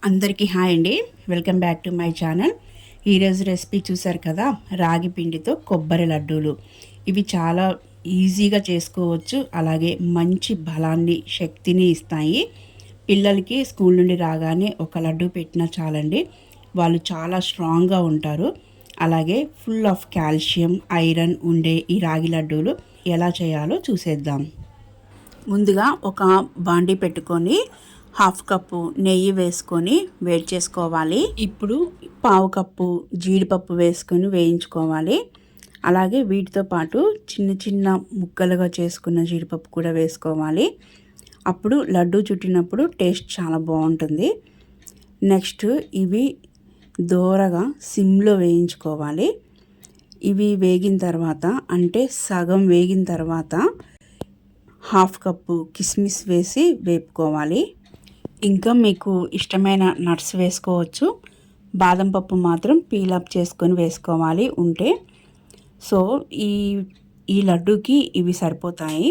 అందరికీ హాయ్ అండి. Welcome back to my channel. ఈరోజు రెసిపీ చూసారు కదా, రాగి పిండితో కొబ్బరి లడ్డూలు. ఇవి చాలా ఈజీగా చేసుకోవచ్చు, అలాగే మంచి బలాన్ని శక్తిని ఇస్తాయి. పిల్లలకి స్కూల్ నుండి రాగానే ఒక లడ్డు పెట్టినా చాలండి, వాళ్ళు చాలా స్ట్రాంగ్గా ఉంటారు. అలాగే ఫుల్ ఆఫ్ కాల్షియం, ఐరన్ ఉండే ఈ రాగి లడ్డూలు ఎలా చేయాలో చూసేద్దాం. ముందుగా ఒక బాండీ పెట్టుకొని హాఫ్ కప్పు నెయ్యి వేసుకొని వేడి చేసుకోవాలి. ఇప్పుడు పావు కప్పు జీడిపప్పు వేసుకొని వేయించుకోవాలి. అలాగే వీటితో పాటు చిన్న చిన్న ముక్కలుగా చేసుకున్న జీడిపప్పు కూడా వేసుకోవాలి. అప్పుడు లడ్డు చుట్టినప్పుడు టేస్ట్ చాలా బాగుంటుంది. నెక్స్ట్ ఇవి దోరగా సిమ్లో వేయించుకోవాలి. ఇవి వేగిన తర్వాత, అంటే సగం వేగిన తర్వాత హాఫ్ కప్పు కిస్మిస్ వేసి వేపుకోవాలి. ఇంకా మీకు ఇష్టమైన నట్స్ వేసుకోవచ్చు. బాదం పప్పు మాత్రం పీలప్ చేసుకొని వేసుకోవాలి ఉంటే. సో ఈ లడ్డూకి ఇవి సరిపోతాయి.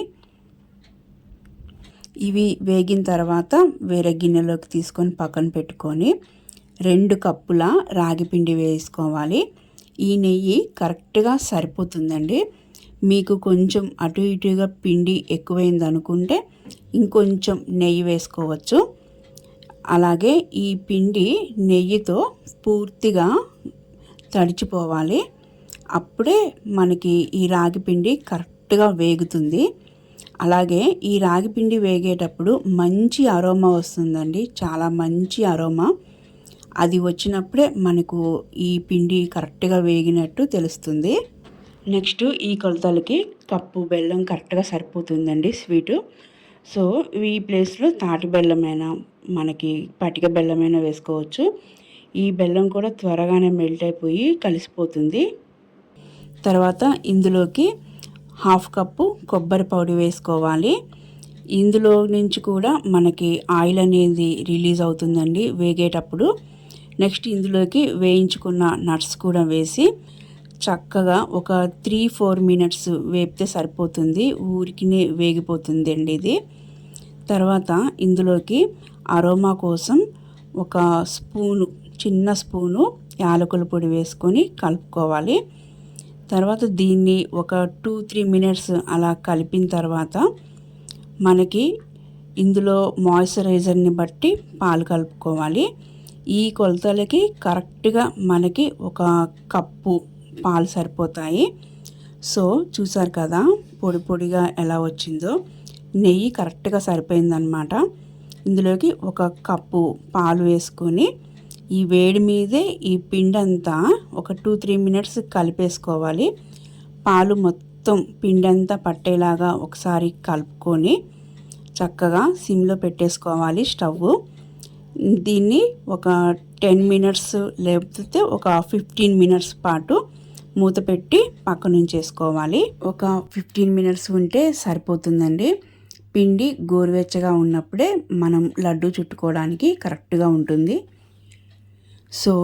ఇవి వేగిన తర్వాత వేరే గిన్నెలోకి తీసుకొని పక్కన పెట్టుకొని 2 కప్పుల రాగి పిండి వేసుకోవాలి. ఈ నెయ్యి కరెక్ట్గా సరిపోతుందండి. మీకు కొంచెం అటు ఇటుగా పిండి ఎక్కువైంది అనుకుంటే ఇంకొంచెం నెయ్యి వేసుకోవచ్చు. అలాగే ఈ పిండి నెయ్యితో పూర్తిగా తడిచిపోవాలి. అప్పుడే మనకి ఈ రాగి పిండి కరెక్ట్గా వేగుతుంది. అలాగే ఈ రాగి పిండి వేగేటప్పుడు మంచి అరోమా వస్తుందండి, చాలా మంచి అరోమా. అది వచ్చినప్పుడే మనకు ఈ పిండి కరెక్ట్గా వేగినట్టు తెలుస్తుంది. నెక్స్ట్ ఈ కొలతలకి కప్పు బెల్లం కరెక్ట్గా సరిపోతుందండి స్వీటు. సో ఈ ప్లేస్లో తాటి బెల్లమైనా, మనకి పటిక బెల్లమైనా వేసుకోవచ్చు. ఈ బెల్లం కూడా త్వరగానే మెల్ట్ అయిపోయి కలిసిపోతుంది. తర్వాత ఇందులోకి హాఫ్ కప్పు కొబ్బరి పొడి వేసుకోవాలి. ఇందులో నుంచి కూడా మనకి ఆయిల్ అనేది రిలీజ్ అవుతుందండి వేగేటప్పుడు. నెక్స్ట్ ఇందులోకి వేయించుకున్న నట్స్ కూడా వేసి చక్కగా ఒక 3-4 మినిట్స్ వేపితే సరిపోతుంది. ఊరికినే వేగిపోతుంది అండి ఇది. తర్వాత ఇందులోకి అరోమా కోసం ఒక చిన్న స్పూను యాలకుల పొడి వేసుకొని కలుపుకోవాలి. తర్వాత దీన్ని ఒక 2-3 మినిట్స్ అలా కలిపిన తర్వాత మనకి ఇందులో మాయిశ్చరైజర్ని బట్టి పాలు కలుపుకోవాలి. ఈ కొలతలకి కరెక్ట్గా మనకి ఒక కప్పు పాలు సరిపోతాయి. సో చూసారు కదా పొడి పొడిగా ఎలా వచ్చిందో. నెయ్యి కరెక్ట్గా సరిపోయిందనమాట. ఇందులోకి ఒక కప్పు పాలు వేసుకొని ఈ వేడి మీదే ఈ పిండి అంతా ఒక 2-3 మినిట్స్ కలిపేసుకోవాలి. పాలు మొత్తం పిండి అంతా పట్టేలాగా ఒకసారి కలుపుకొని చక్కగా సిమ్లో పెట్టేసుకోవాలి స్టవ్. దీన్ని ఒక 10 మినిట్స్ లేకపోతే ఒక 15 మినిట్స్ పాటు మూత పెట్టి పక్కన ఉంచేసుకోవాలి. ఒక 15 మినిట్స్ ఉంటే సరిపోతుందండి. పిండి గోరువెచ్చగా ఉన్నప్పుడే మనం లడ్డు చుట్టుకోవడానికి కరెక్ట్గా ఉంటుంది. సో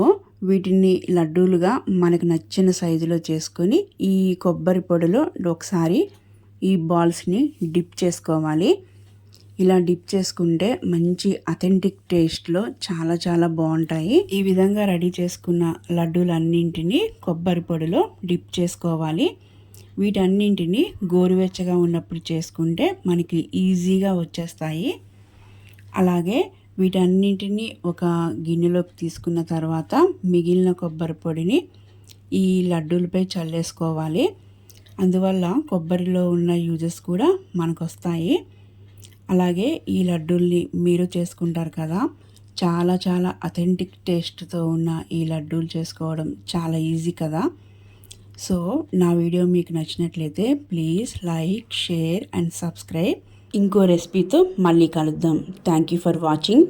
వీటిని లడ్డూలుగా మనకు నచ్చిన సైజులో చేసుకొని ఈ కొబ్బరి పొడిలో ఒకసారి ఈ బాల్స్ని డిప్ చేసుకోవాలి. ఇలా డిప్ చేసుకుంటే మంచి అథెంటిక్ టేస్ట్లో చాలా చాలా బాగుంటాయి. ఈ విధంగా రెడీ చేసుకున్న లడ్డూలన్నింటినీ కొబ్బరి పొడిలో డిప్ చేసుకోవాలి. వీటన్నింటినీ గోరువెచ్చగా ఉన్నప్పుడు చేసుకుంటే మనకి ఈజీగా వచ్చేస్తాయి. అలాగే వీటన్నింటినీ ఒక గిన్నెలోకి తీసుకున్న తర్వాత మిగిలిన కొబ్బరి పొడిని ఈ లడ్డూలపై చల్లేసుకోవాలి. అందువల్ల కొబ్బరిలో ఉన్న యూజెస్ కూడా మనకు వస్తాయి. అలాగే ఈ లడ్డూల్ని మీరు చేసుకుంటారు కదా, చాలా చాలా అథెంటిక్ టేస్ట్తో ఉన్న ఈ లడ్డూలు చేసుకోవడం చాలా ఈజీ కదా. సో నా వీడియో మీకు నచ్చినట్లయితే please like, share and subscribe. ఇంకో రెసిపీతో మళ్ళీ కలుద్దాం. Thank you for watching.